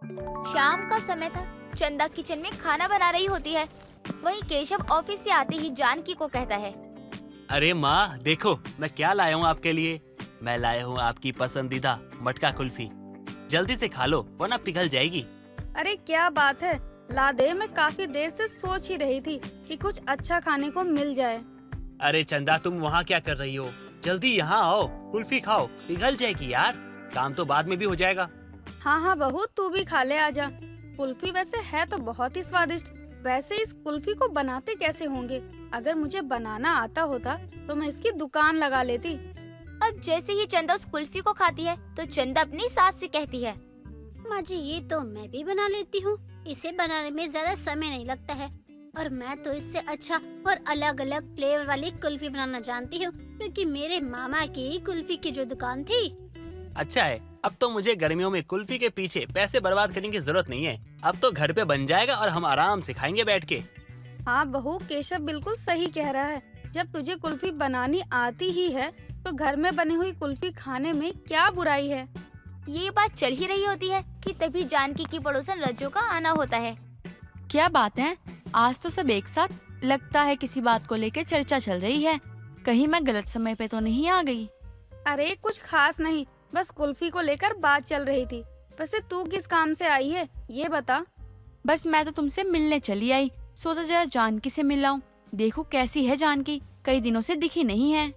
शाम का समय था। चंदा किचन में खाना बना रही होती है। वहीं केशव ऑफिस से आते ही जानकी को कहता है, अरे माँ देखो मैं क्या लाया हूँ आपके लिए। मैं लाया हूँ आपकी पसंदीदा मटका कुल्फी। जल्दी से खा लो वरना पिघल जाएगी। अरे क्या बात है, ला दे। मैं काफी देर से सोच ही रही थी कि कुछ अच्छा खाने को मिल जाए। अरे चंदा तुम वहाँ क्या कर रही हो? जल्दी यहाँ आओ, कुल्फी खाओ, पिघल जाएगी यार। काम तो बाद में भी हो जाएगा। हाँ हाँ बहू, तू भी खा ले, आजा। कुल्फी वैसे है तो बहुत ही स्वादिष्ट। वैसे इस कुल्फी को बनाते कैसे होंगे? अगर मुझे बनाना आता होता तो मैं इसकी दुकान लगा लेती। अब जैसे ही चंदा उस कुल्फी को खाती है तो चंदा अपनी सास से कहती है, माँ जी ये तो मैं भी बना लेती हूँ। इसे बनाने में ज्यादा समय नहीं लगता है और मैं तो इससे अच्छा और अलग अलग फ्लेवर वाली कुल्फी बनाना जानती हूँ, क्योंकि मेरे मामा की कुल्फी की जो दुकान थी। अच्छा है, अब तो मुझे गर्मियों में कुल्फी के पीछे पैसे बर्बाद करने की जरूरत नहीं है। अब तो घर पे बन जाएगा और हम आराम से खाएंगे बैठ के। हाँ बहू, केशव बिल्कुल सही कह रहा है। जब तुझे कुल्फी बनानी आती ही है तो घर में बनी हुई कुल्फी खाने में क्या बुराई है। ये बात चल ही रही होती है कि तभी जानकी की पड़ोसन रज्जो का आना होता है। क्या बात है, आज तो सब एक साथ। लगता है किसी बात को लेकर चर्चा चल रही है। कहीं मैं गलत समय पे तो नहीं आ गई? अरे कुछ खास नहीं, बस कुल्फी को लेकर बात चल रही थी। वैसे तू किस काम से आई है ये बता। बस मैं तो तुमसे मिलने चली आई। सोचा जरा जानकी से मिल आऊं, देखूं कैसी है जानकी। कई दिनों से दिखी नहीं है।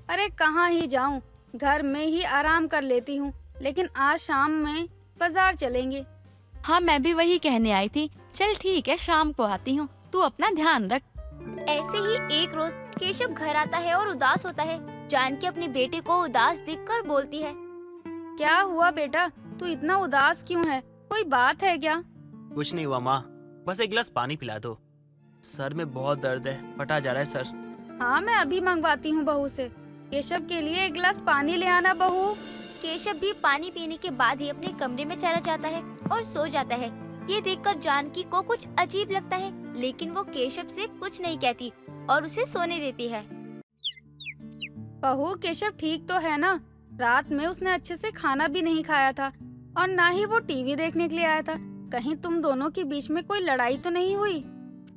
अरे कहाँ ही जाऊं, घर में ही आराम कर लेती हूँ। लेकिन आज शाम में बाजार चलेंगे। हाँ मैं भी वही कहने आई थी। चल ठीक है, शाम को आती हूँ, तू अपना ध्यान रख। ऐसे ही एक रोज केशव घर आता है और उदास होता है। जानकी अपने बेटे को उदास देखकर बोलती है, क्या हुआ बेटा, तू इतना उदास क्यों है? कोई बात है क्या? कुछ नहीं हुआ माँ, बस एक गिलास पानी पिला दो। सर में बहुत दर्द है, फटा जा रहा है सर। हाँ मैं अभी मंगवाती हूँ बहू से। केशव के लिए एक गिलास पानी ले आना बहू। केशव भी पानी पीने के बाद ही अपने कमरे में चला जाता है और सो जाता है। ये देखकर जानकी को कुछ अजीब लगता है, लेकिन वो केशव से कुछ नहीं कहती और उसे सोने देती है। बहू केशव ठीक तो है ना? रात में उसने अच्छे से खाना भी नहीं खाया था और ना ही वो टीवी देखने के लिए आया था। कहीं तुम दोनों के बीच में कोई लड़ाई तो नहीं हुई?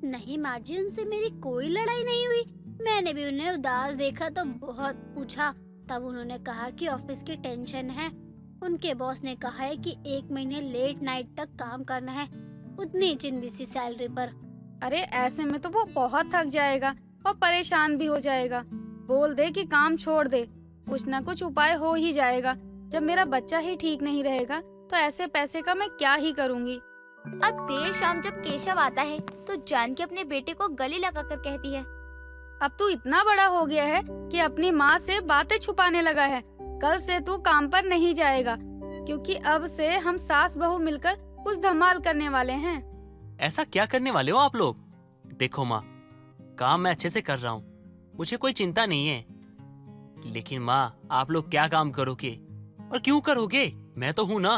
नहीं माँ जी, उनसे मेरी कोई लड़ाई नहीं हुई। मैंने भी उन्हें उदास देखा तो बहुत पूछा। तब उन्होंने कहा कि ऑफिस की टेंशन है। उनके बॉस ने कहा है कि 1 महीने लेट नाइट तक काम करना है, उतनी चिंदी सी सैलरी पर। अरे ऐसे में तो वो बहुत थक जाएगा और परेशान भी हो जाएगा। बोल दे कि काम छोड़ दे, कुछ न कुछ उपाय हो ही जाएगा। जब मेरा बच्चा ही ठीक नहीं रहेगा तो ऐसे पैसे का मैं क्या ही करूँगी। अब देर शाम जब केशव आता है तो जानकी अपने बेटे को गले लगाकर कहती है, अब तू इतना बड़ा हो गया है कि अपनी माँ से बातें छुपाने लगा है। कल से तू काम पर नहीं जाएगा, क्योंकि अब से हम सास बहू मिलकर कुछ धमाल करने वाले हैं। ऐसा क्या करने वाले हो आप लोग? देखो माँ, काम मैं अच्छे से कर रहा हूँ, मुझे कोई चिंता नहीं है। लेकिन माँ आप लोग क्या काम करोगे और क्यों करोगे? मैं तो हूँ ना।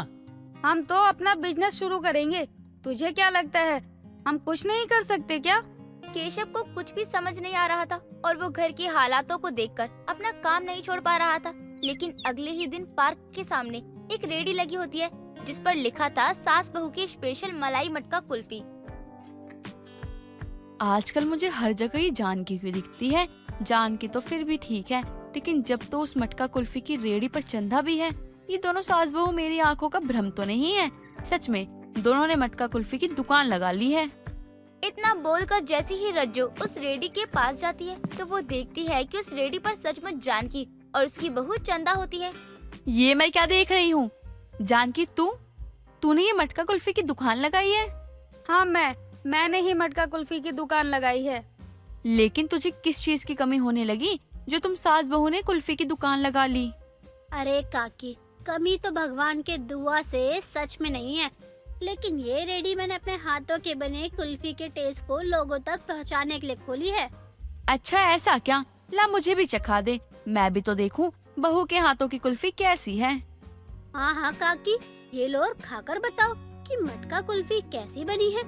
हम तो अपना बिजनेस शुरू करेंगे। तुझे क्या लगता है हम कुछ नहीं कर सकते क्या? केशव को कुछ भी समझ नहीं आ रहा था और वो घर की हालातों को देखकर अपना काम नहीं छोड़ पा रहा था। लेकिन अगले ही दिन पार्क के सामने एक रेडी लगी होती है जिस पर लिखा था सास बहू की स्पेशल मलाई मटका कुल्फी। आजकल मुझे हर जगह ही जानकी क्यों दिखती है? जानकी तो फिर भी ठीक है, लेकिन जब तो उस मटका कुल्फी की रेडी पर चंदा भी है। ये दोनों सास बहू मेरी आंखों का भ्रम तो नहीं है? सच में दोनों ने मटका कुल्फी की दुकान लगा ली है। इतना बोलकर जैसे ही रज्जो उस रेडी के पास जाती है तो वो देखती है कि उस रेडी पर सचमुच जानकी और उसकी बहू चंदा होती है। ये मैं क्या देख रही हूँ? जानकी तूने ये मटका कुल्फी की दुकान लगाई है? हाँ मैंने ही मटका कुल्फी की दुकान लगाई है। लेकिन तुझे किस चीज की कमी होने लगी जो तुम सास बहू ने कुल्फी की दुकान लगा ली? अरे काकी, कमी तो भगवान के दुआ से सच में नहीं है, लेकिन ये रेडी मैंने अपने हाथों के बने कुल्फी के टेस्ट को लोगों तक पहुंचाने के लिए खोली है। अच्छा ऐसा क्या? ला मुझे भी चखा दे, मैं भी तो देखूं बहू के हाथों की कुल्फी कैसी है। हाँ हाँ काकी, ये लो और खाकर बताओ कि मटका कुल्फी कैसी बनी है।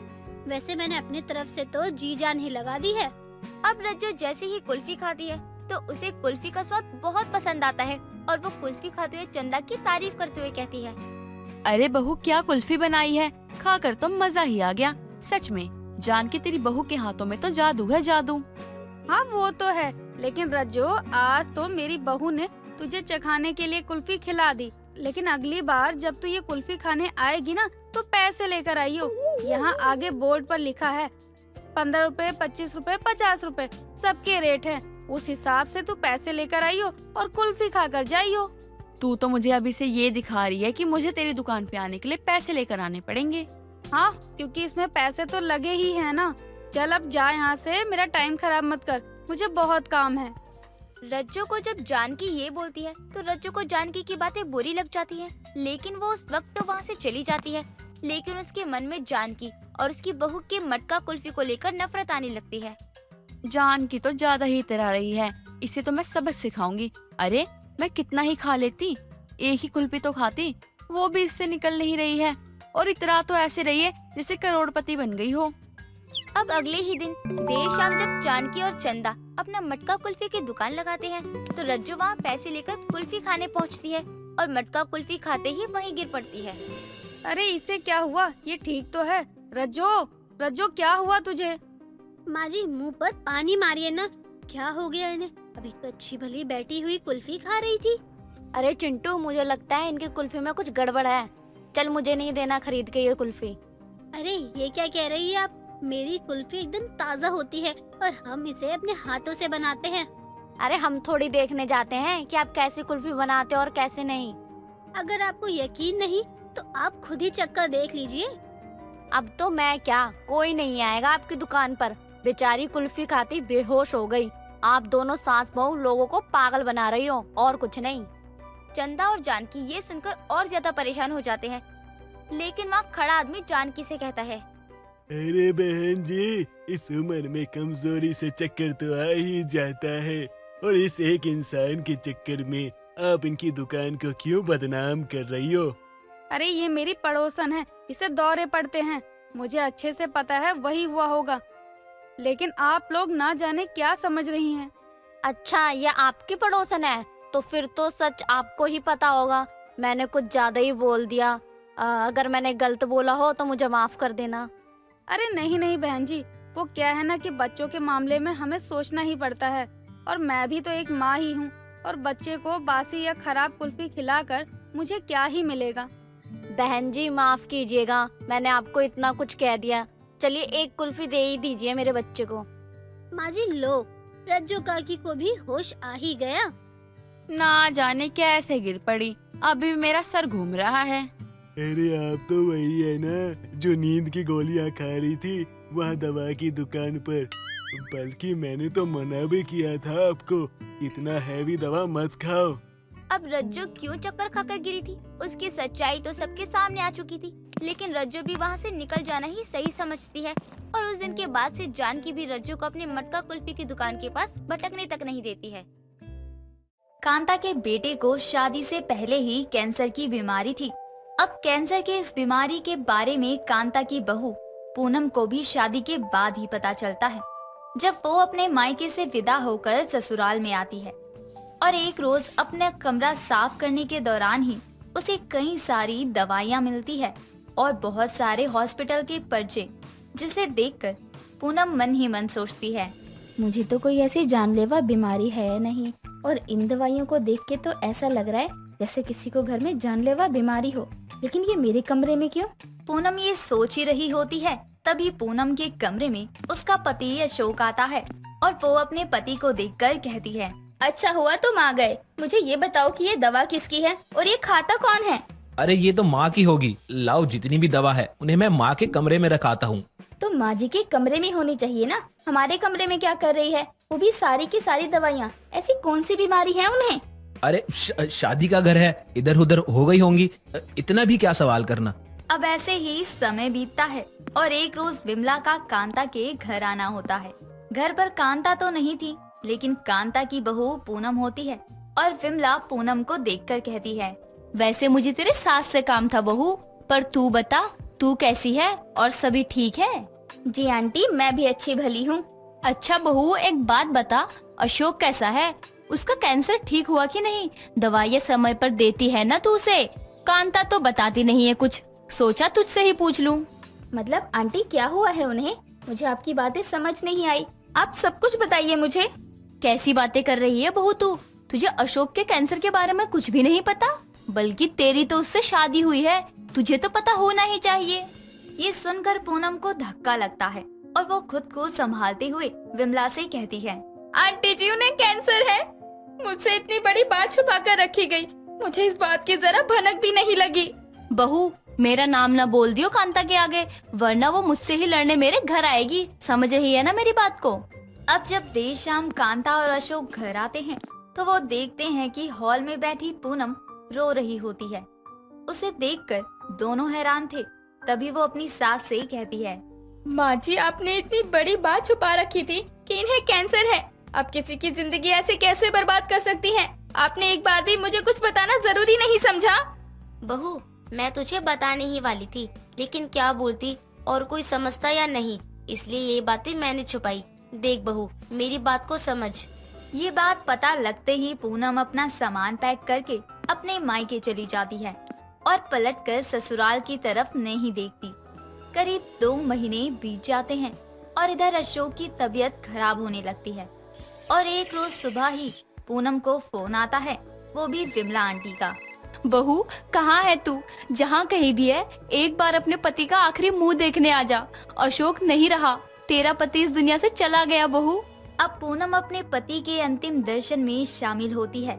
वैसे मैंने अपनी तरफ से तो जी जान ही लगा दी है। अब रज्जो जैसे ही कुल्फी खाती है तो उसे कुल्फी का स्वाद बहुत पसंद आता है और वो कुल्फी खाते हुए चंदा की तारीफ करते हुए कहती है, अरे बहू, क्या कुल्फी बनाई है, खाकर तो मजा ही आ गया। सच में जान की तेरी बहू के हाथों में तो जादू है, जादू। हाँ वो तो है, लेकिन रज्जो आज तो मेरी बहू ने तुझे चखाने के लिए कुल्फी खिला दी, लेकिन अगली बार जब तू ये कुल्फी खाने आएगी ना तो पैसे लेकर आइयो। यहाँ आगे बोर्ड पर लिखा है 15 रुपए, 25 रुपए, 50 रुपए सबके रेट हैं। उस हिसाब से तू पैसे लेकर आइयो और कुल्फी खाकर जाइयो। तू तो मुझे अभी से ये दिखा रही है कि मुझे तेरी दुकान पे आने के लिए पैसे लेकर आने पड़ेंगे। हाँ, क्योंकि इसमें पैसे तो लगे ही है ना। चल अब जा यहाँ से, मेरा टाइम खराब मत कर, मुझे बहुत काम है। रज्जो को जब जानकी ये बोलती है तो रज्जो को जानकी की बातें बुरी लग जाती है, लेकिन वो उस वक्त तो वहाँ से चली जाती है। लेकिन उसके मन में जानकी और उसकी बहू के मटका कुल्फी को लेकर नफरत आने लगती है। जान की तो ज्यादा ही इतरा रही है, इसे तो मैं सबक सिखाऊंगी। अरे मैं कितना ही खा लेती, एक ही कुल्फी तो खाती, वो भी इससे निकल नहीं रही है, और इतरा तो ऐसे रही है जैसे करोड़पति बन गई हो। अब अगले ही दिन देर शाम जब जानकी और चंदा अपना मटका कुल्फी की दुकान लगाते हैं तो रज्जो वहाँ पैसे लेकर कुल्फी खाने पहुँचती है और मटका कुल्फी खाते ही वहीं गिर पड़ती है। अरे इसे क्या हुआ, ये ठीक तो है। रज्जो, रज्जो क्या हुआ तुझे? माँ जी मुँह पर पानी मारिए ना, क्या हो गया इन्हें? अभी तो अच्छी भली बैठी हुई कुल्फी खा रही थी। अरे चिंटू, मुझे लगता है इनकी कुल्फी में कुछ गड़बड़ है। चल मुझे नहीं देना खरीद के ये कुल्फी। अरे ये क्या कह रही है आप? मेरी कुल्फी एकदम ताज़ा होती है और हम इसे अपने हाथों से बनाते हैं। अरे हम थोड़ी देखने जाते हैं कि आप कैसी कुल्फी बनाते हो और कैसे नहीं। अगर आपको यकीन नहीं तो आप खुद ही चक्कर देख लीजिए। अब तो मैं क्या, कोई नहीं आएगा आपकी दुकान पर। बेचारी कुल्फी खाती बेहोश हो गई। आप दोनों सास बहू लोगों को पागल बना रही हो और कुछ नहीं। चंदा और जानकी ये सुनकर और ज्यादा परेशान हो जाते हैं, लेकिन वहाँ खड़ा आदमी जानकी से कहता है, अरे बहन जी, इस उम्र में कमजोरी से चक्कर तो आ ही जाता है, और इस एक इंसान के चक्कर में आप इनकी दुकान को क्यों बदनाम कर रही हो? अरे ये मेरी पड़ोसन है, इसे दौरे पड़ते हैं, मुझे अच्छे से पता है वही हुआ होगा, लेकिन आप लोग ना जाने क्या समझ रही हैं। अच्छा, ये आपकी पड़ोसन है? तो फिर तो सच आपको ही पता होगा। मैंने कुछ ज्यादा ही बोल दिया। अगर मैंने गलत बोला हो तो मुझे माफ कर देना। अरे नहीं नहीं बहन जी, वो क्या है ना कि बच्चों के मामले में हमें सोचना ही पड़ता है, और मैं भी तो एक माँ ही हूँ, और बच्चे को बासी या खराब कुल्फी खिलाकर मुझे क्या ही मिलेगा। बहन जी माफ कीजिएगा, मैंने आपको इतना कुछ कह दिया। चलिए एक कुल्फी दे ही दीजिए मेरे बच्चे को। माँ जी लो, रज्जो काकी को भी होश आ ही गया। ना जाने कैसे गिर पड़ी, अभी मेरा सर घूम रहा है। अरे आप तो वही है ना जो नींद की गोलियां खा रही थी वहाँ दवा की दुकान पर। बल्कि मैंने तो मना भी किया था आपको, इतना हैवी दवा मत खाओ। अब रज्जो क्यों चक्कर खाकर गिरी थी, उसकी सच्चाई तो सबके सामने आ चुकी थी, लेकिन रज्जो भी वहाँ से निकल जाना ही सही समझती है, और उस दिन के बाद से जानकी भी रज्जो को अपने मटका कुल्फी की दुकान के पास भटकने तक नहीं देती है। कांता के बेटे को शादी से पहले ही कैंसर की बीमारी थी। अब कैंसर के इस बीमारी के बारे में कांता की बहू पूनम को भी शादी के बाद ही पता चलता है, जब वो अपने मायके से विदा होकर ससुराल में आती है। और एक रोज अपना कमरा साफ करने के दौरान ही उसे कई सारी दवाइयाँ मिलती है और बहुत सारे हॉस्पिटल के पर्चे, जिसे देखकर पूनम मन ही मन सोचती है, मुझे तो कोई ऐसी जानलेवा बीमारी है नहीं, और इन दवाइयों को देख के तो ऐसा लग रहा है जैसे किसी को घर में जानलेवा बीमारी हो, लेकिन ये मेरे कमरे में क्यों? पूनम ये सोच ही रही होती है, तभी पूनम के कमरे में उसका पति अशोक आता है और वो अपने पति को देखकर कहती है, अच्छा हुआ तुम आ गए, मुझे ये बताओ कि ये दवा किसकी है और ये खाता कौन है? अरे ये तो माँ की होगी। लाओ, जितनी भी दवा है उन्हें मैं माँ के कमरे में रखाता हूँ। तो माँ जी के कमरे में होनी चाहिए ना, हमारे कमरे में क्या कर रही है? वो भी सारी की सारी दवाइयाँ, ऐसी कौन सी बीमारी है उन्हें? अरे शादी का घर है, इधर उधर हो गई होंगी, इतना भी क्या सवाल करना। अब ऐसे ही समय बीतता है और एक रोज विमला का कांता के घर आना होता है। घर पर कांता तो नहीं थी, लेकिन कांता की बहू पूनम होती है और विमला पूनम को देखकर कहती है, वैसे मुझे तेरे सास से काम था बहू, पर तू बता, तू कैसी है और सभी ठीक है? जी आंटी, मैं भी अच्छी भली हूँ। अच्छा बहू, एक बात बता, अशोक कैसा है? उसका कैंसर ठीक हुआ कि नहीं? दवाइयाँ समय पर देती है ना तू उसे? कांता तो बताती नहीं है कुछ, सोचा तुझसे ही पूछ लूं। मतलब आंटी क्या हुआ है उन्हें? मुझे आपकी बातें समझ नहीं आई, आप सब कुछ बताइए मुझे। कैसी बातें कर रही है बहू तू? तुझे अशोक के कैंसर के बारे में कुछ भी नहीं पता? बल्कि तेरी तो उससे शादी हुई है, तुझे तो पता होना ही चाहिए। ये सुनकर पूनम को धक्का लगता है और वो खुद को संभालते हुए विमला से कहती है, आंटी जी उन्हें कैंसर है। मुझसे इतनी बड़ी बात छुपा कर रखी गई, मुझे इस बात की जरा भनक भी नहीं लगी। बहू मेरा नाम ना बोल दियो कांता के आगे, वरना वो मुझसे ही लड़ने मेरे घर आएगी, समझ रही है ना मेरी बात को। अब जब देर शाम कांता और अशोक घर आते हैं तो वो देखते हैं कि हॉल में बैठी पूनम रो रही होती है। उसे देखकर दोनों हैरान थे। तभी वो अपनी सास से कहती है, माँ जी आपने इतनी बड़ी बात छुपा रखी थी कि इन्हें कैंसर है। अब किसी की जिंदगी ऐसे कैसे बर्बाद कर सकती हैं? आपने एक बार भी मुझे कुछ बताना जरूरी नहीं समझा? बहू मैं तुझे बताने ही वाली थी, लेकिन क्या बोलती और कोई समझता या नहीं, इसलिए ये बातें मैंने छुपाई। देख बहू मेरी बात को समझ। ये बात पता लगते ही पूनम अपना सामान पैक करके अपने मायके चली जाती है और पलटकर ससुराल की तरफ नहीं देखती। करीब 2 महीने बीत जाते हैं और इधर अशोक की तबीयत खराब होने लगती है और एक रोज सुबह ही पूनम को फोन आता है, वो भी विमला आंटी का। बहू कहाँ है तू? जहाँ कहीं भी है एक बार अपने पति का आखिरी मुंह देखने आ जा। अशोक नहीं रहा, तेरा पति इस दुनिया से चला गया बहू। अब पूनम अपने पति के अंतिम दर्शन में शामिल होती है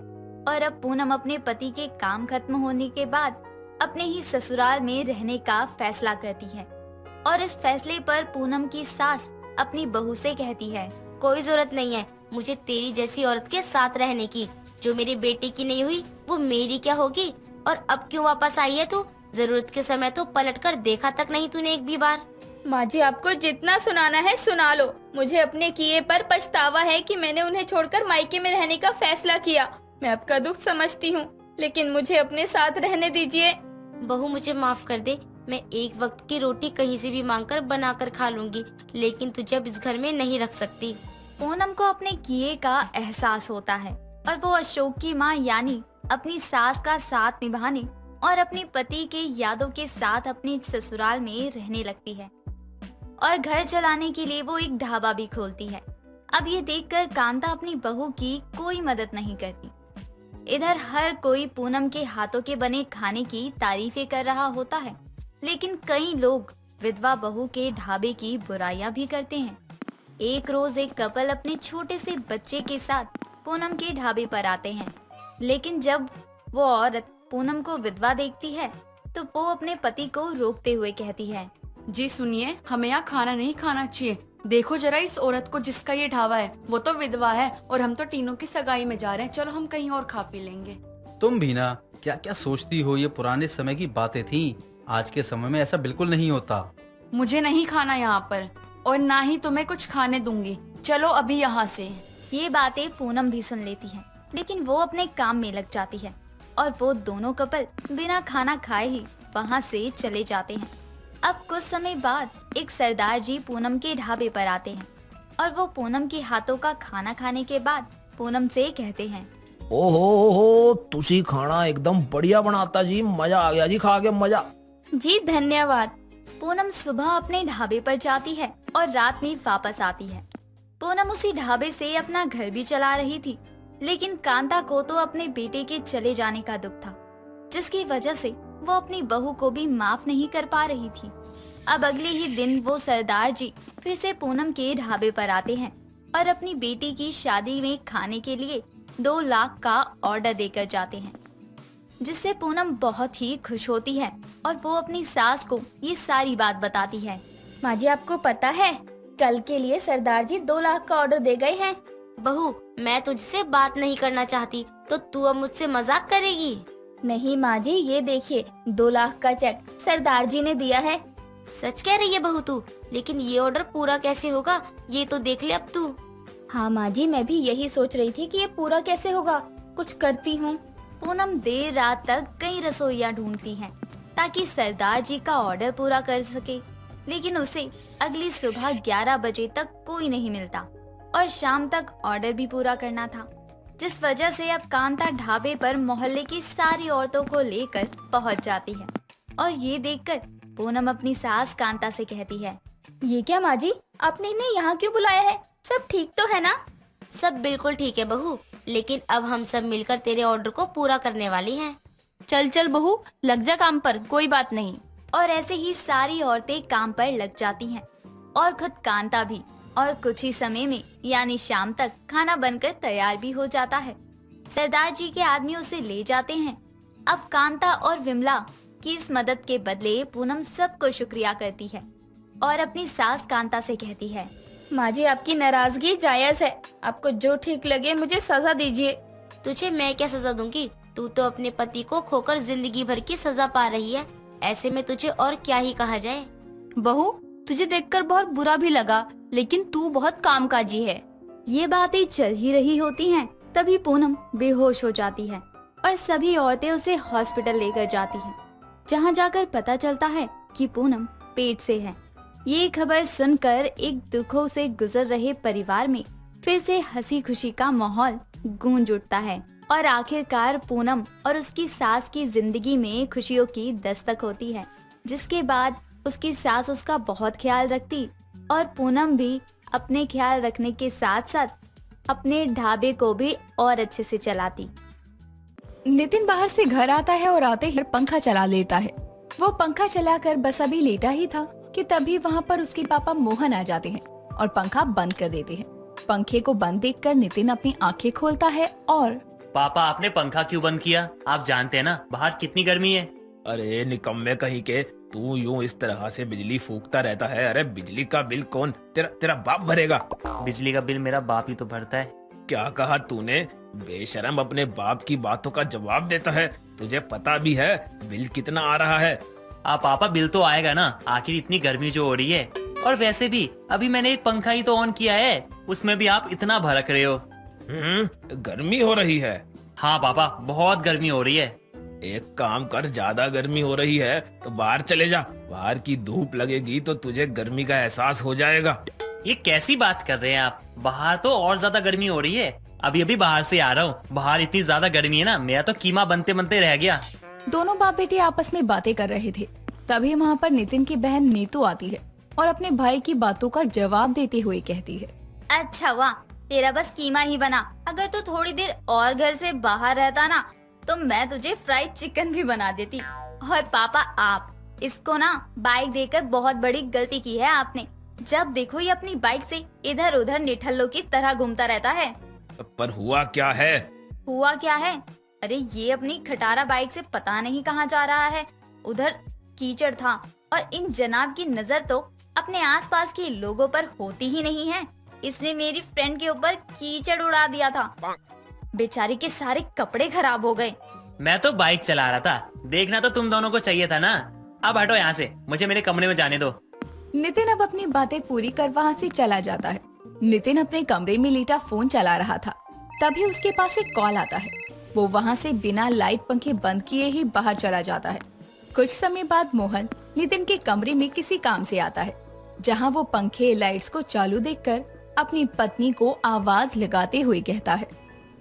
और अब पूनम अपने पति के काम खत्म होने के बाद अपने ही ससुराल में रहने का फैसला करती है। और इस फैसले पर पूनम की सास अपनी बहू से कहती है, कोई जरूरत नहीं है मुझे तेरी जैसी औरत के साथ रहने की। जो मेरे बेटे की नहीं हुई वो मेरी क्या होगी? और अब क्यों वापस आई है तू? जरूरत के समय तो पलटकर देखा तक नहीं तूने एक भी बार। माँ जी आपको जितना सुनाना है सुना लो। मुझे अपने किए पर पछतावा है कि मैंने उन्हें छोड़कर मायके में रहने का फैसला किया। मैं आपका दुख समझती हूँ, लेकिन मुझे अपने साथ रहने दीजिए। बहू मुझे माफ कर दे, मैं एक वक्त की रोटी कहीं से भी मांगकर बनाकर खा लूंगी, लेकिन तुझे अब इस घर में नहीं रख सकती। पूनम को अपने किए का एहसास होता है और वो अशोक की माँ यानी अपनी सास का साथ निभाने और अपने पति के यादों के साथ अपने ससुराल में रहने लगती है और घर चलाने के लिए वो एक ढाबा भी खोलती है। अब ये देखकर कांता अपनी बहू की कोई मदद नहीं करती। इधर हर कोई पूनम के हाथों के बने खाने की तारीफें कर रहा होता है, लेकिन कई लोग विधवा बहू के ढाबे की बुराइयां भी करते हैं। एक रोज एक कपल अपने छोटे से बच्चे के साथ पूनम के ढाबे पर आते हैं, लेकिन जब वो औरत पूनम को विधवा देखती है तो वो अपने पति को रोकते हुए कहती है, जी सुनिए, हमें यहाँ खाना नहीं खाना चाहिए। देखो जरा इस औरत को जिसका ये ढाबा है, वो तो विधवा है और हम तो तीनों की सगाई में जा रहे हैं। चलो हम कहीं और खा पी लेंगे। तुम भी ना क्या क्या सोचती हो, ये पुराने समय की बातें थी। आज के समय में ऐसा बिल्कुल नहीं होता। मुझे नहीं खाना यहाँ पर और ना ही तुम्हें कुछ खाने दूंगी। चलो अभी यहाँ से। ये बातें पूनम भी सुन लेती है, लेकिन वो अपने काम में लग जाती है और वो दोनों कपल बिना खाना खाए ही वहाँ से चले जाते हैं। अब कुछ समय बाद एक सरदार जी पूनम के ढाबे पर आते हैं और वो पूनम के हाथों का खाना खाने के बाद पूनम से कहते हैं, ओहो तुसी खाना एकदम बढ़िया बनाता जी, मजा आ गया जी खा के मजा। जी धन्यवाद। पूनम सुबह अपने ढाबे पर जाती है और रात में वापस आती है। पूनम उसी ढाबे से अपना घर भी चला रही थी, लेकिन कांता को तो अपने बेटे के चले जाने का दुख था, जिसकी वजह से वो अपनी बहू को भी माफ नहीं कर पा रही थी। अब अगले ही दिन वो सरदार जी फिर से पूनम के ढाबे पर आते हैं और अपनी बेटी की शादी में खाने के लिए 2 लाख का ऑर्डर देकर जाते हैं, जिससे पूनम बहुत ही खुश होती है और वो अपनी सास को ये सारी बात बताती है। माँ जी आपको पता है कल के लिए सरदार जी 2 लाख का ऑर्डर दे गए हैं। बहू मैं तुझसे बात नहीं करना चाहती, तो तू अब मुझसे मजाक करेगी? नहीं माँ जी, ये देखिए 2 लाख का चेक सरदार जी ने दिया है। सच कह रही है बहू तू? लेकिन ये ऑर्डर पूरा कैसे होगा, ये तो देख ले अब तू। हाँ माँ जी, मैं भी यही सोच रही थी कि ये पूरा कैसे होगा, कुछ करती हूँ। पूनम देर रात तक कई रसोइयाँ ढूंढती हैं ताकि सरदार जी का ऑर्डर पूरा कर सके, लेकिन उसे अगली सुबह 11 बजे तक कोई नहीं मिलता और शाम तक ऑर्डर भी पूरा करना था। जिस वजह से अब कांता ढाबे पर मोहल्ले की सारी औरतों को लेकर पहुंच जाती है। और ये देखकर पूनम अपनी सास कांता से कहती है, ये क्या माँ जी, आपने इन्हें यहाँ क्यों बुलाया है? सब ठीक तो है ना? सब बिल्कुल ठीक है बहू, लेकिन अब हम सब मिलकर तेरे ऑर्डर को पूरा करने वाली हैं। चल चल बहू, लग जा काम पर, कोई बात नहीं। और ऐसे ही सारी औरतें काम पर लग जाती हैं और खुद कांता भी। और कुछ ही समय में यानी शाम तक खाना बनकर तैयार भी हो जाता है। सरदार जी के आदमी उसे ले जाते हैं। अब कांता और विमला की इस मदद के बदले पूनम सबको शुक्रिया करती है और अपनी सास कांता से कहती है, माँ जी आपकी नाराजगी जायज है, आपको जो ठीक लगे मुझे सजा दीजिए। तुझे मैं क्या सजा दूंगी? तू तो अपने पति को खोकर जिंदगी भर की सजा पा रही है, ऐसे में तुझे और क्या ही कहा जाए। बहू, तुझे देखकर बहुत बुरा भी लगा, लेकिन तू बहुत कामकाजी है। ये बातें चल ही रही होती हैं, तभी पूनम बेहोश हो जाती है और सभी औरतें उसे हॉस्पिटल लेकर जाती हैं, जहां जाकर पता चलता है कि पूनम पेट से है। ये खबर सुनकर एक दुखों से गुजर रहे परिवार में फिर से हंसी खुशी का माहौल गूंज उठता है और आखिरकार पूनम और उसकी सास की जिंदगी में खुशियों की दस्तक होती है, जिसके बाद उसकी सास उसका बहुत ख्याल रखती और पूनम भी अपने ख्याल रखने के साथ साथ अपने ढाबे को भी और अच्छे से चलाती। नितिन बाहर से घर आता है और आते ही पंखा चला लेता है। वो पंखा चलाकर बस अभी लेटा ही था कि तभी वहाँ पर उसके पापा मोहन आ जाते हैं और पंखा बंद कर देते हैं। पंखे को बंद देखकर नितिन अपनी आंखें खोलता है और पापा आपने पंखा क्यों बंद किया? आप जानते हैं ना बाहर कितनी गर्मी है। अरे निकम्मे कहीं के, तू यूं इस तरह से बिजली फूकता रहता है। अरे बिजली का बिल कौन तेरा बाप भरेगा? बिजली का बिल मेरा बाप ही तो भरता है। क्या कहा तूने? बेशरम, अपने बाप की बातों का जवाब देता है। तुझे पता भी है बिल कितना आ रहा है? पापा बिल तो आएगा ना, आखिर इतनी गर्मी जो हो रही है। और वैसे भी अभी मैंने एक पंखा ही तो ऑन किया है, उसमें भी आप इतना भड़क रहे हो। गर्मी हो रही है? हाँ पापा, बहुत गर्मी हो रही है। एक काम कर, ज्यादा गर्मी हो रही है तो बाहर चले जा। बाहर की धूप लगेगी तो तुझे गर्मी का एहसास हो जाएगा। ये कैसी बात कर रहे हैं आप? बाहर तो और ज्यादा गर्मी हो रही है। अभी अभी बाहर से आ रहा हूँ, बाहर इतनी ज्यादा गर्मी है ना, मेरा तो कीमा बनते बनते रह गया। दोनों बाप बेटे आपस में बातें कर रहे थे। तभी वहाँ पर नितिन की बहन नीतू आती है और अपने भाई की बातों का जवाब देते हुए कहती है, अच्छा वाह, तेरा बस कीमा ही बना। अगर तू थोड़ी देर और घर से बाहर रहता ना तो मैं तुझे फ्राइड चिकन भी बना देती। और पापा, आप इसको ना बाइक देकर बहुत बड़ी गलती की है आपने। जब देखो ये अपनी बाइक से इधर उधर निठल्लों की तरह घूमता रहता है। पर हुआ क्या है? हुआ क्या है? अरे ये अपनी खटारा बाइक से पता नहीं कहाँ जा रहा है। उधर कीचड़ था और इन जनाब की नजर तो अपने आसपास के लोगों पर होती ही नहीं है। इसने मेरी फ्रेंड के ऊपर कीचड़ उड़ा दिया था। बेचारी के सारे कपड़े खराब हो गए। मैं तो बाइक चला रहा था, देखना तो तुम दोनों को चाहिए था ना। अब हटो यहाँ से, मुझे मेरे कमरे में जाने दो। नितिन अब अपनी बातें पूरी कर वहाँ से चला जाता है। नितिन अपने कमरे में लेटा फोन चला रहा था, तभी उसके पास एक कॉल आता है। वो वहाँ से बिना लाइट पंखे बंद किए ही बाहर चला जाता है। कुछ समय बाद मोहन नितिन के कमरे में किसी काम से आता है, जहाँ वो पंखे लाइट्स को चालू देखकर अपनी पत्नी को आवाज लगाते हुए कहता है,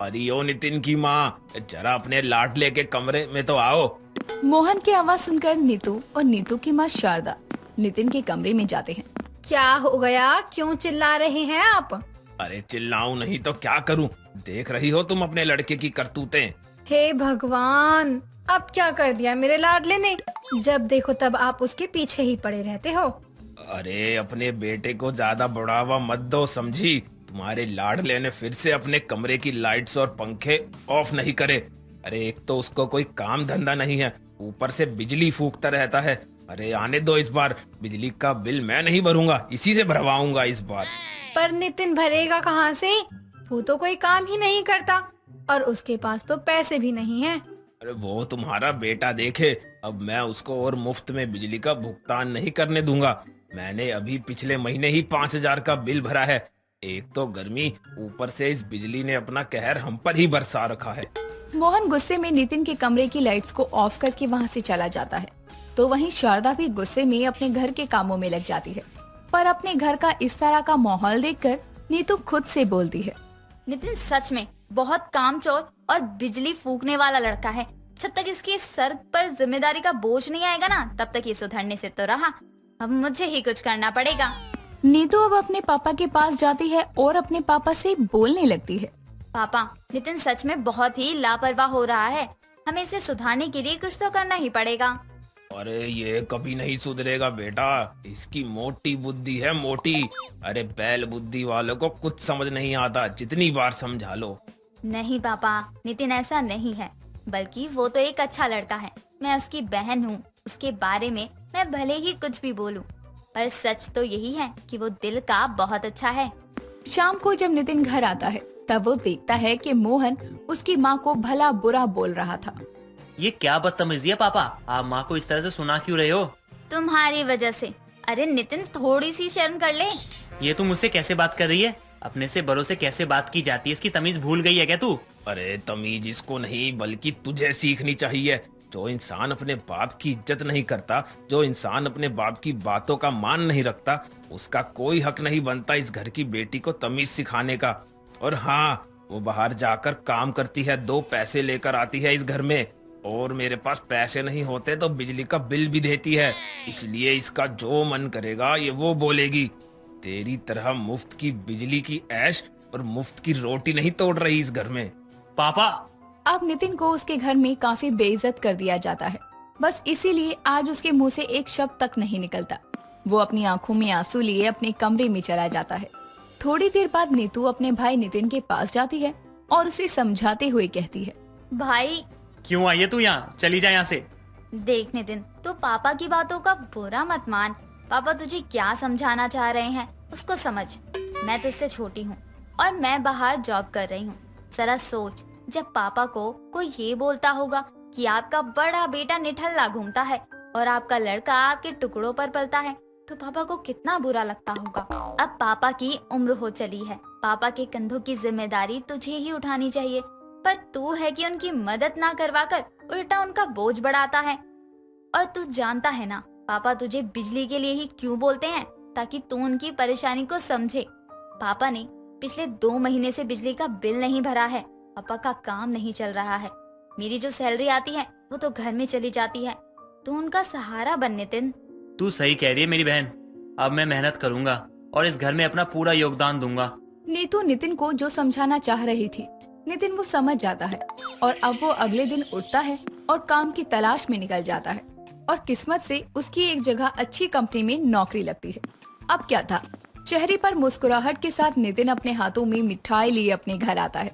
अरे ओ नितिन की माँ, जरा अपने लाडले के कमरे में तो आओ। मोहन की आवाज सुनकर नीतू और नीतू की माँ शारदा नितिन के कमरे में जाते हैं। क्या हो गया? क्यों चिल्ला रहे हैं आप? अरे चिल्लाऊं नहीं तो क्या करूं? देख रही हो तुम अपने लड़के की करतूतें। हे भगवान, अब क्या कर दिया मेरे लाडले ने? जब देखो तब आप उसके पीछे ही पड़े रहते हो। अरे अपने बेटे को ज्यादा बढ़ावा मत दो, समझी? तुम्हारे लाडले ने फिर से अपने कमरे की लाइट्स और पंखे ऑफ नहीं करे। अरे एक तो उसको कोई काम धंधा नहीं है, ऊपर से बिजली फूकता रहता है। अरे आने दो, इस बार बिजली का बिल मैं नहीं भरूंगा, इसी से भरवाऊंगा इस बार। पर नितिन भरेगा कहाँ से? वो तो कोई काम ही नहीं करता और उसके पास तो पैसे भी नहीं है। अरे वो तुम्हारा बेटा देखे, अब मैं उसको और मुफ्त में बिजली का भुगतान नहीं करने दूंगा। मैंने अभी पिछले महीने ही 5,000 का बिल भरा है। एक तो गर्मी, ऊपर से इस बिजली ने अपना कहर हम पर ही बरसा रखा है। मोहन गुस्से में नितिन के कमरे की लाइट्स को ऑफ करके वहाँ से चला जाता है। तो वहीं शारदा भी गुस्से में अपने घर के कामों में लग जाती है। पर अपने घर का इस तरह का माहौल देखकर नीतू खुद से बोलती है, नितिन, सच में बहुत कामचोर और बिजली फूकने वाला लड़का है। जब तक इसके सर पर जिम्मेदारी का बोझ नहीं आएगा ना, तब तक ये सुधरने से तो रहा। अब मुझे ही कुछ करना पड़ेगा। नीतू अब अपने पापा के पास जाती है और अपने पापा से बोलने लगती है। पापा, नितिन सच में बहुत ही लापरवाह हो रहा है। हमें इसे सुधारने के लिए कुछ तो करना ही पड़ेगा। अरे ये कभी नहीं सुधरेगा बेटा, इसकी मोटी बुद्धि है, मोटी। अरे बैल बुद्धि वालों को कुछ समझ नहीं आता, जितनी बार समझा लो। नहीं पापा, नितिन ऐसा नहीं है, बल्कि वो तो एक अच्छा लड़का है। मैं उसकी बहन हूँ। उसके बारे में मैं भले ही कुछ भी बोलूं, पर सच तो यही है कि वो दिल का बहुत अच्छा है। शाम को जब नितिन घर आता है तब वो देखता है कि मोहन उसकी माँ को भला बुरा बोल रहा था। ये क्या बदतमीजी है पापा, आप माँ को इस तरह से सुना क्यों रहे हो? तुम्हारी वजह से। अरे नितिन, थोड़ी सी शर्म कर ले। ये तुम मुझसे कैसे बात कर रही है? अपने से बड़ों से कैसे बात की जाती है, इसकी तमीज भूल गई है क्या तू? अरे तमीज इसको नहीं बल्कि तुझे सीखनी चाहिए। जो इंसान अपने बाप की इज्जत नहीं करता, जो इंसान अपने बाप की बातों का मान नहीं रखता, उसका कोई हक नहीं बनता इस घर की बेटी को तमीज सिखाने का। और हाँ, वो बाहर जाकर काम करती है, 2 पैसे लेकर आती है इस घर में, और मेरे पास पैसे नहीं होते तो बिजली का बिल भी देती है। इसलिए इसका जो मन करेगा ये वो बोलेगी। तेरी तरह मुफ्त की बिजली की ऐश और मुफ्त की रोटी नहीं तोड़ रही इस घर में। पापा, अब नितिन को उसके घर में काफी बेइज्जत कर दिया जाता है। बस इसीलिए आज उसके मुंह से एक शब्द तक नहीं निकलता। वो अपनी आंखों में आंसू लिए अपने कमरे में चला जाता है। थोड़ी देर बाद नीतू अपने भाई नितिन के पास जाती है और उसे समझाते हुए कहती है, भाई, क्यों आई है तू यहाँ? चली जा यहाँ से। देख नितिन, तू पापा की बातों का बुरा मत मान। पापा तुझे क्या समझाना चाह रहे हैं उसको समझ। मैं तुझसे छोटी हूँ और मैं बाहर जॉब कर रही हूँ। जरा सोच, जब पापा को कोई ये बोलता होगा कि आपका बड़ा बेटा निठल्ला घूमता है और आपका लड़का आपके टुकड़ों पर पलता है, तो पापा को कितना बुरा लगता होगा। अब पापा की उम्र हो चली है, पापा के कंधों की जिम्मेदारी तुझे ही उठानी चाहिए, पर तू है कि उनकी मदद ना करवाकर उल्टा उनका बोझ बढ़ाता है। और तू जानता है ना, पापा तुझे बिजली के लिए ही क्यों बोलते हैं, ताकि तू उनकी परेशानी को समझे। पापा ने पिछले 2 महीने से बिजली का बिल नहीं भरा है। पापा का काम नहीं चल रहा है। मेरी जो सैलरी आती है वो तो घर में चली जाती है। तू उनका सहारा बन नितिन। तू सही कह रही है मेरी बहन। अब मैं मेहनत करूंगा और इस घर में अपना पूरा योगदान दूंगा। नीतू नितिन को जो समझाना चाह रही थी, नितिन वो समझ जाता है और अब वो अगले दिन उठता है और काम की तलाश में निकल जाता है। और किस्मत से उसकी एक जगह अच्छी कंपनी में नौकरी लगती है। अब क्या था, चेहरे पर मुस्कुराहट के साथ नितिन अपने हाथों में मिठाई लिए अपने घर आता है,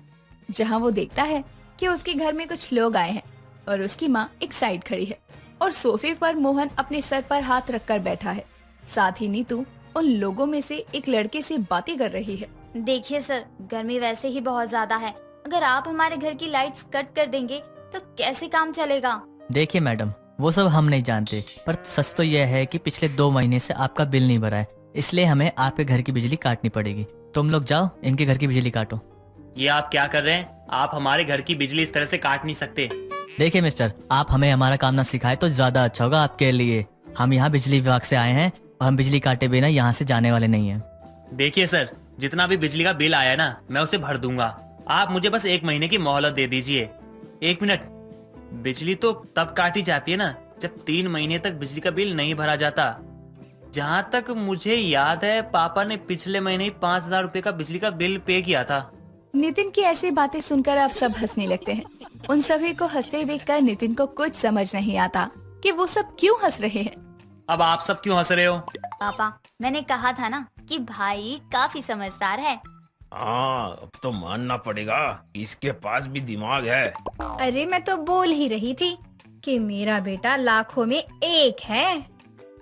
जहाँ वो देखता है कि उसके घर में कुछ लोग आए हैं और उसकी माँ एक साइड खड़ी है और सोफे पर मोहन अपने सर पर हाथ रखकर बैठा है। साथ ही नीतू उन लोगों में से एक लड़के से बातें कर रही है। देखिए सर, गर्मी वैसे ही बहुत ज्यादा है। अगर आप हमारे घर की लाइट्स कट कर देंगे तो कैसे काम चलेगा? देखिए मैडम, वो सब हम नहीं जानते, पर सच तो यह है कि पिछले 2 महीने से आपका बिल नहीं भरा है, इसलिए हमें आपके घर की बिजली काटनी पड़ेगी। तुम लोग जाओ, इनके घर की बिजली काटो। ये आप क्या कर रहे हैं? आप हमारे घर की बिजली इस तरह से काट नहीं सकते। देखिए मिस्टर, आप हमें हमारा काम ना सिखाए तो ज्यादा अच्छा होगा आपके लिए। हम यहाँ बिजली विभाग से आए हैं और हम बिजली काटे बिना यहाँ से जाने वाले नहीं हैं। देखिए सर, जितना भी बिजली का बिल आया ना, मैं उसे भर दूंगा। आप मुझे बस 1 महीने की मोहलत दे दीजिए। 1 मिनट, बिजली तो तब काटी जाती है ना जब 3 महीने तक बिजली का बिल नहीं भरा जाता। जहाँ तक मुझे याद है, पापा ने पिछले महीने ही 5,000 रुपए का बिजली का बिल पे किया था। नितिन की ऐसी बातें सुनकर अब सब हंसने लगते हैं। उन सभी को हंसते देखकर नितिन को कुछ समझ नहीं आता कि वो सब क्यों हंस रहे हैं। अब आप सब क्यों हंस रहे हो? पापा, मैंने कहा था ना कि भाई काफी समझदार है। हाँ, अब तो मानना पड़ेगा, इसके पास भी दिमाग है। अरे मैं तो बोल ही रही थी कि मेरा बेटा लाखों में एक है।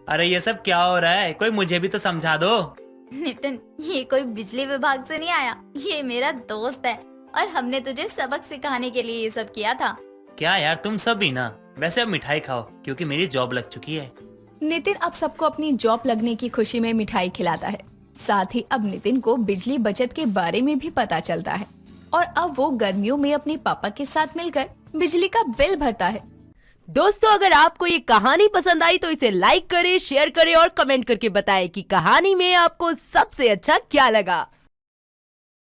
अरे ये सब क्या हो रहा है? कोई मुझे भी तो समझा दो। नितिन, ये कोई बिजली विभाग से नहीं आया, ये मेरा दोस्त है और हमने तुझे सबक सिखाने के लिए ये सब किया था। क्या यार, तुम सब भी ना। वैसे अब मिठाई खाओ क्योंकि मेरी जॉब लग चुकी है। नितिन अब सबको अपनी जॉब लगने की खुशी में मिठाई खिलाता है। साथ ही अब नितिन को बिजली बचत के बारे में भी पता चलता है और अब वो गर्मियों में अपने पापा के साथ मिलकर बिजली का बिल भरता है। दोस्तों, अगर आपको ये कहानी पसंद आई तो इसे लाइक करें, शेयर करें और कमेंट करके बताएं कि कहानी में आपको सबसे अच्छा क्या लगा।